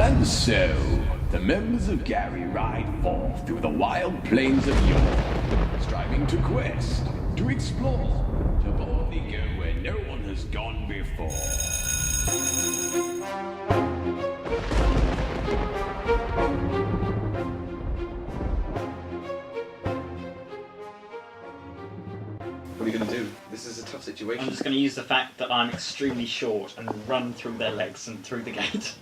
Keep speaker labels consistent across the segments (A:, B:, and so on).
A: And so, the members of Gary ride forth through the wild plains of yore, striving to quest, to explore, to boldly go where no one has gone before.
B: What are you going to do? This is a tough situation.
C: I'm just going to use the fact that I'm extremely short and run through their legs and through the gate.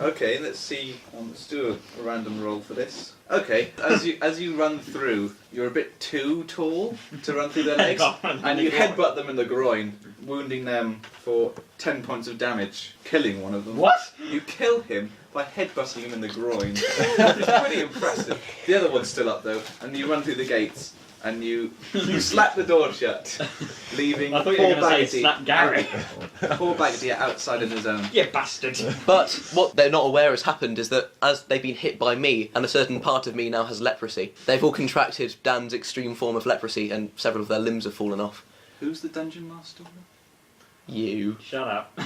B: Okay, let's see. Let's do a random roll for this. Okay, as you run through, you're a bit too tall to run through their legs, and you headbutt them in the groin, wounding them for 10 points of damage, killing one of them.
C: What?
B: You kill him by headbutting him in the groin. It's pretty impressive. The other one's still up though, and you run through the gates. And you slap the door shut, leaving
C: I thought you were going to say slap Gary.
B: Poor Baggity outside in his own.
C: You bastard.
D: But what they're not aware has happened is that as they've been hit by me, and a certain part of me now has leprosy, they've all contracted Dan's extreme form of leprosy, and several of their limbs have fallen off.
B: Who's the dungeon master?
D: You.
C: Shut up.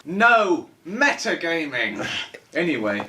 B: No! Metagaming! Anyway,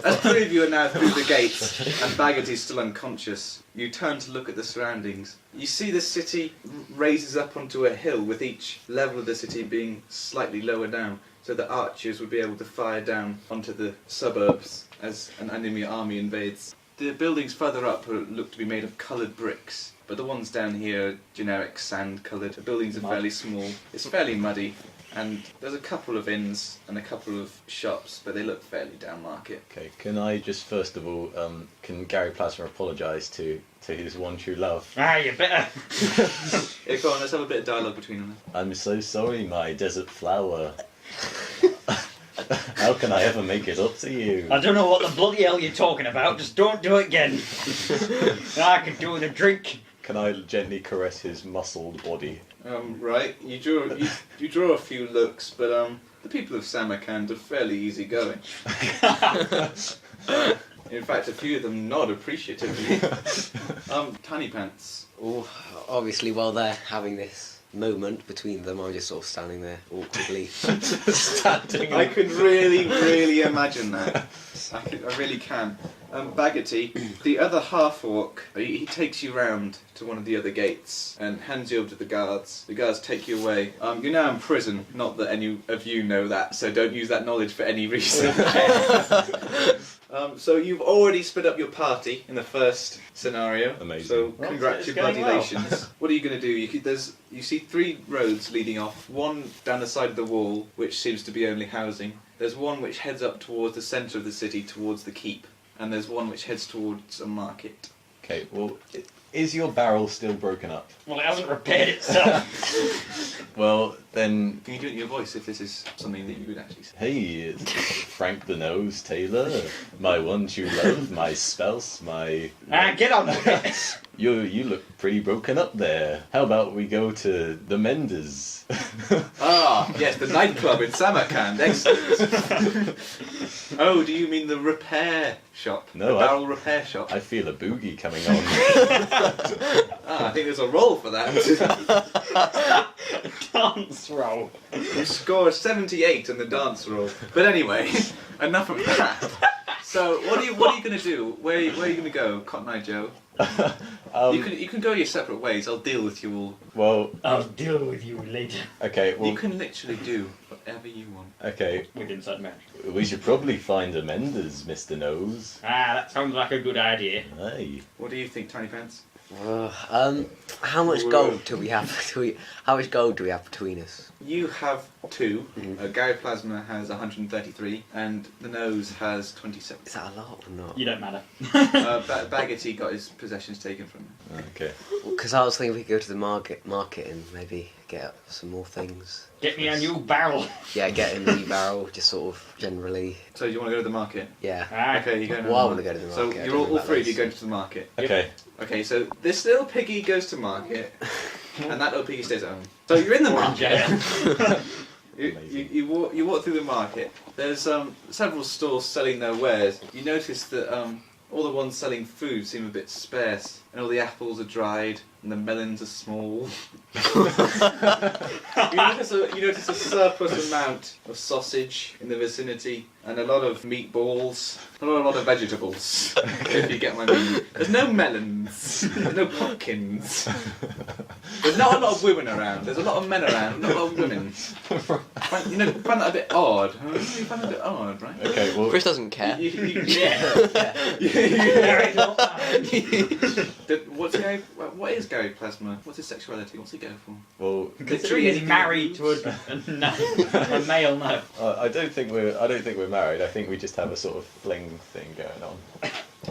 B: as three of you are now through the gates, and Baggety's still unconscious, you turn to look at the surroundings. You see the city raises up onto a hill, with each level of the city being slightly lower down, so that archers would be able to fire down onto the suburbs as an enemy army invades. The buildings further up look to be made of coloured bricks, but the ones down here are generic sand-coloured. The buildings are fairly small. It's fairly muddy, and there's a couple of inns and a couple of shops, but they look fairly down market.
E: Okay, can I just first of all, can Gary Plasma apologise to his one true love?
C: Ah, you better.
B: Yeah, go on, let's have a bit of dialogue between them.
E: I'm so sorry, my desert flower. How can I ever make it up to you?
C: I don't know what the bloody hell you're talking about. Just don't do it again. I could do with a drink.
E: Can I gently caress his muscled body?
B: Right, you draw a few looks, but the people of Samakand are fairly easygoing. In fact, a few of them nod appreciatively. Tiny Pants.
F: Oh, obviously, while they're having this moment between them, I'm just sort of standing there awkwardly.
E: Standing.
B: I can really imagine that. I really can. Baggety, the other half-orc, he takes you round to one of the other gates and hands you over to the guards. The guards take you away. You're now in prison, not that any of you know that, so don't use that knowledge for any reason. So you've already split up your party in the first scenario.
E: Amazing.
B: So
C: Well,
B: congratulations.
C: it's going well.
B: What are you going to do? You see 3 roads leading off. One down the side of the wall, which seems to be only housing. There's one which heads up towards the centre of the city, towards the keep. And there's one which heads towards a market.
E: Okay, well, is your barrel still broken up?
C: Well, it hasn't repaired itself.
E: Well, then...
B: Can you do it in your voice if this is something that you would actually say?
E: Hey, it's Frank the Nose Taylor, my one true love, my spouse, my...
C: Get on with it.
E: You look pretty broken up there. How about we go to the Menders?
B: Ah, yes, the nightclub in Samakand. Excellent. Oh, do you mean the repair shop?
E: No,
B: the barrel repair shop.
E: I feel a boogie coming on.
B: I think there's a roll for that.
C: Dance roll.
B: You score 78 in the dance roll. But anyway, enough of that. So, what are you going to do? Where are you going to go, Cotton Eye Joe? You can go your separate ways. I'll deal with you all.
E: Well,
C: I'll deal with you later.
E: okay, well...
B: You can literally do whatever you want.
E: Okay,
C: With inside match.
E: we should probably find a Menders, Mr. Nose.
C: That sounds like a good idea.
E: Aye.
B: What do you think, Tiny Pants?
F: How much gold do we have? How much gold do we have between us?
B: You have 2. Gary Plasma has 133, and the Nose has 27.
F: Is that a lot or not?
C: You don't matter.
B: Baggety got his possessions taken from him.
E: Okay.
F: Because I was thinking we could go to the market and maybe get some more things.
C: Get me a new barrel.
F: Yeah, get a new barrel, just sort of generally.
B: So you want to go to the market?
F: Yeah.
B: Okay, you're going to
F: Well, I
B: the
F: want to go to the
B: market.
F: market.
B: So
F: I
B: you're
F: don't know
B: all
F: about
B: 3 of you
F: those.
B: going to the market.
E: Okay.
B: Okay, so this little piggy goes to market, and that little piggy stays at home. So you're in the market. You walk through the market. There's several stores selling their wares. You notice that all the ones selling food seem a bit sparse, and all the apples are dried, and the melons are small. you notice a surplus amount of sausage in the vicinity, and a lot of meatballs, not a lot of vegetables, if you get my meaning. There's no melons, there's no pumpkins. There's not a lot of women around. There's a lot of men around, not a lot of women. You find that a bit odd. Huh? You find that a bit odd, right?
E: Okay, well,
D: Chris doesn't care.
B: What is Gary Plasma? What's his sexuality? What's he go for?
E: well,
C: Considering he's married to a male, no.
E: I don't think we're married. I think we just have a sort of fling thing going on.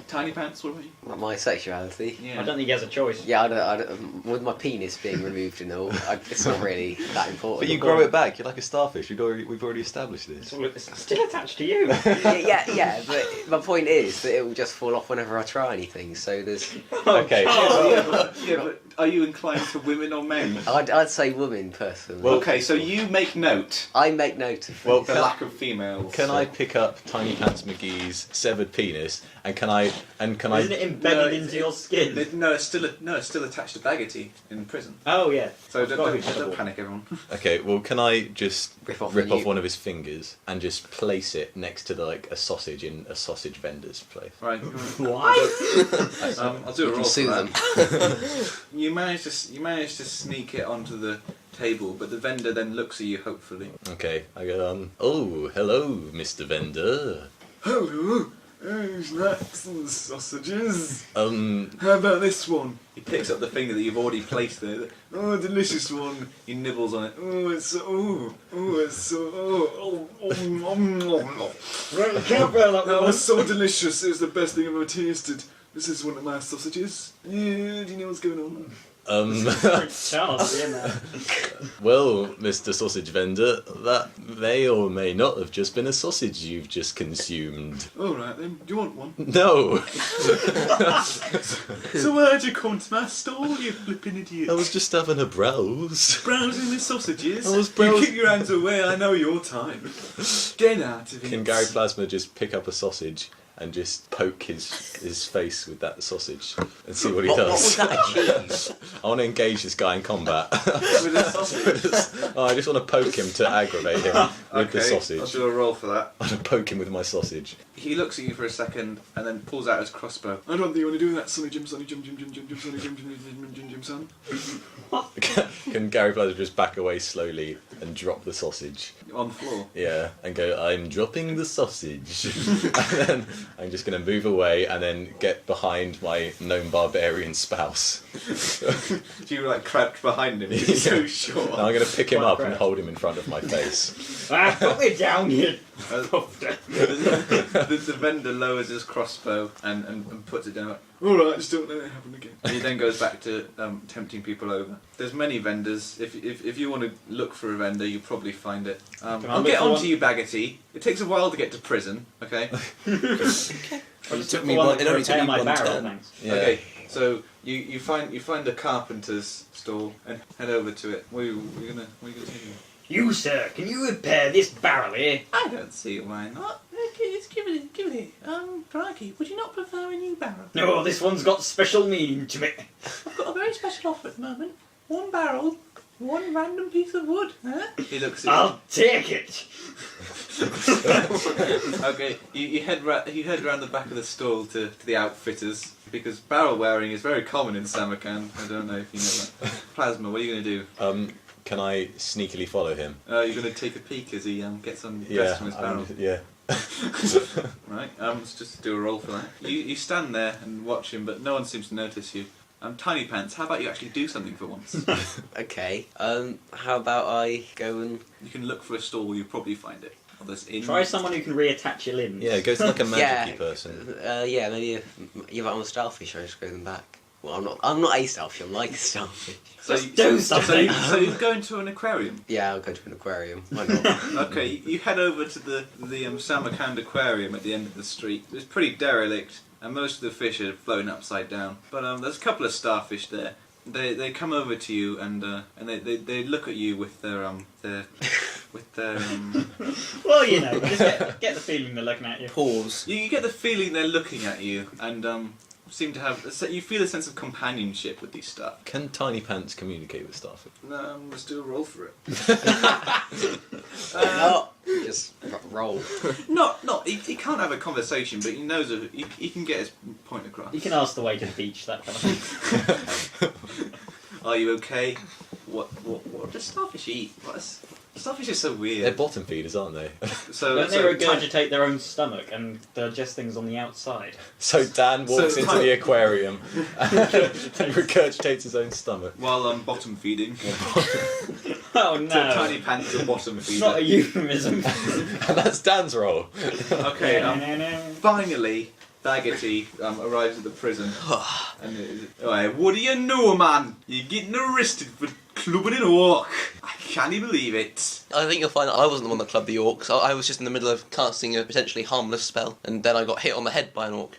B: Tiny pants, what about you?
F: My sexuality.
B: Yeah.
C: I don't think he has a choice.
F: Yeah, I don't, with my penis being removed and all, it's not really that important.
E: But you grow it back. You're like a starfish. We've already established this.
C: It's still attached to you.
F: yeah, but my point is that it will just fall off whenever I try anything. So there's.
E: Okay.
B: But are you inclined to women or men?
F: I'd say woman personally.
E: Well,
B: Okay, so you make note
F: I make note of
E: Well,
F: it.
B: the lack of females.
E: Can I pick up Tiny Pants McGee's severed penis and can I?
C: Isn't it embedded into your skin?
B: No, it's still attached to Baggerty in prison.
C: Oh yeah.
B: So
C: I've got to be
B: don't
C: careful.
B: panic, everyone.
E: Okay, well, can I just
F: Rip off
E: one of his fingers and just place it next to a sausage in a sausage vendor's place?
B: Right.
C: What?
B: I'll do a
F: You
B: roll
F: can
B: for
F: sue
B: that.
F: them.
B: You manage to sneak it onto the table, but the vendor then looks at you hopefully.
E: Okay, I go, oh, hello, Mr. Vendor.
G: Hello, snacks and sausages.
E: How
G: How about this one?
B: He picks up the finger that you've already placed there.
G: Oh, delicious one.
B: He nibbles on it.
G: Oh, it's so. It's so.
C: Right, careful that
G: That was so delicious. It was the best thing I've ever tasted. This is one of my sausages. Yeah, do you know what's going on?
C: Charles, yeah, man.
E: Well, Mr. Sausage Vendor, that may or may not have just been a sausage you've just consumed.
G: All right then. Do you want one?
E: No,
G: So why'd you come to my stall, you flipping idiot?
E: I was just having a browse.
G: Browsing the sausages.
E: I was
G: You
E: browsing-
G: keep your hands away. I know your time. Get out of it.
E: Can Gary Plasma just pick up a sausage and just poke his face with that sausage and see what he
F: What
E: does?
F: would that achieve?
E: I want to engage this guy in combat.
B: With a sausage.
E: I just want to poke him to aggravate him with the
B: I'll
E: sausage.
B: do a roll for that.
E: I want to poke him with my sausage.
B: He looks at you for a second and then pulls out his crossbow.
G: I don't think you want to do that, Sonny Jim, Sonny Jim, Jim, Jim, Jim, Jim, Sonny Jim, Jim, Jim, Jim, Jim, son.
E: Can Gary Plasma just back away slowly and drop the sausage?
B: On the floor.
E: Yeah, and go, I'm dropping the sausage. And then I'm just going to move away and then get behind my gnome barbarian spouse.
B: Do you crouch behind him? He's so short.
E: And I'm going to pick him
C: Quite
E: up and
C: correct.
E: hold him in front of my face.
C: Put me down, you.
B: The vendor lowers his crossbow and puts it down.
G: Alright, just don't let it happen again.
B: And he then goes back to tempting people over. There's many vendors. If you want to look for a vendor, you'll probably find it.
C: Can I
B: I'll
C: look
B: get
C: for
B: on
C: one?
B: to you, Baggerty. It takes a while to get to prison, okay?
C: It
D: took me one- it only took me
C: my
D: one
C: barrel,
D: turn.
C: thanks.
E: Yeah.
B: Okay, so you find a carpenter's stall and head over to it. What are you gonna take?
C: You, sir, can you repair this barrel here?
B: I don't see why not. Okay, give it. Crikey, would you not prefer a new barrel?
C: No, this one's got special meaning to me.
B: I've got a very special offer at the moment. One barrel, one random piece of wood. Huh? He looks at
C: I'll take it.
B: Okay, you head round the back of the stall to the outfitters because barrel wearing is very common in Samakand. I don't know if you know that. Plasma, what are you going to do?
E: Can I sneakily follow him?
B: You're going to take a peek as he gets undressed
E: Yeah,
B: from his barrel.
E: yeah.
B: Right, let's just do a roll for that. You stand there and watch him, but no one seems to notice you. Tiny Pants, how about you actually do something for once?
F: Okay. How about I go and
B: You can look for a stall where you probably find it. Or there's in.
C: Try someone who can reattach your limbs.
E: Yeah, go to like a magic-y
F: yeah,
E: person.
F: yeah, maybe if I'm a starfish, I just grow them back. Well, I'm not a starfish. I'm like a starfish.
B: So
C: Just do something.
B: So you go into an aquarium.
F: Yeah, I'll go to an aquarium. Why not?
B: Okay, you head over to the Samakand aquarium at the end of the street. It's pretty derelict, and most of the fish are floating upside down. But there's a couple of starfish there. They come over to you and they look at you with their
C: Well, you know, just get the feeling they're looking at you.
D: Pause.
B: You get the feeling they're looking at you, and seem to have. You feel a sense of companionship with these stuff.
E: Can tiny pants communicate with starfish?
G: Let's do a roll for it.
F: No, just roll.
B: He can't have a conversation, but he knows he can get his point across.
C: You can ask the way to the beach, that kind of thing.
B: Are you okay? What does starfish eat? Starfish is so weird.
E: They're bottom feeders, aren't they?
B: So
C: Don't they
B: so
C: regurgitate their own stomach and digest things on the outside?
E: So Dan walks
B: So
E: into
B: tiny-
E: the aquarium and regurgitates his own stomach.
B: while I'm bottom feeding,
C: Oh
B: so
C: no!
B: tiny pants are bottom
C: It's not a
B: feeder.
C: euphemism.
E: And that's Dan's role.
B: Okay, finally, Baggety arrives at the prison. And alright, what do you know, man? You're getting arrested for clubbing an orc. I can't believe it.
D: I think you'll find that I wasn't the one that clubbed the orcs. I was just in the middle of casting a potentially harmless spell, and then I got hit on the head by an orc.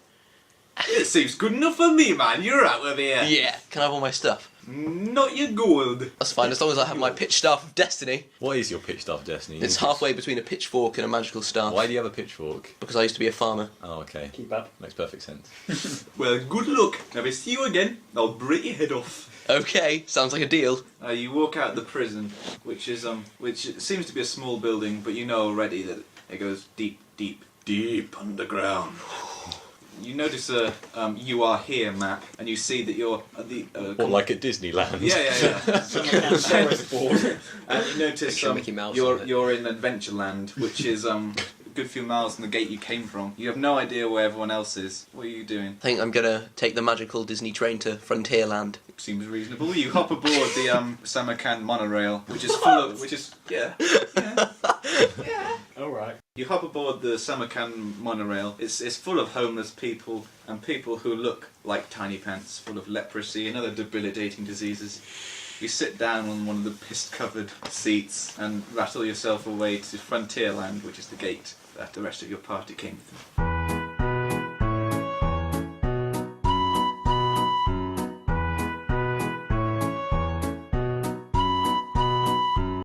B: It seems good enough for me, man. You're out of here.
D: Yeah, can I have all my stuff?
B: Not your gold.
D: That's fine, as long as I have my pitch staff of destiny.
E: What is your pitch staff destiny?
D: It's halfway between a pitchfork and a magical staff.
E: Why do you have a pitchfork?
D: Because I used to be a farmer.
E: Oh, okay.
C: Keep up.
E: Makes perfect sense.
B: Well, good luck. If I see you again, I'll break your head off.
D: Okay, sounds like a deal.
B: You walk out the prison, which seems to be a small building, but you know already that it goes deep, deep, deep underground. You notice a "You Are Here" map, and you see that you're at the.
E: What, like at Disneyland?
B: Yeah.
C: Samakand forest board.
B: And you notice
F: Picture Mickey Mouse on it.
B: you're in Adventureland, which is a good few miles from the gate you came from. You have no idea where everyone else is. What are you doing?
D: I think I'm gonna take the magical Disney train to Frontierland.
B: Seems reasonable. You hop aboard the Samakand monorail, which is full of, yeah.
C: All right.
B: You hop aboard the Samakand monorail. It's full of homeless people and people who look like tiny pants, full of leprosy and other debilitating diseases. You sit down on one of the piss-covered seats and rattle yourself away to Frontierland, which is the gate that the rest of your party came through.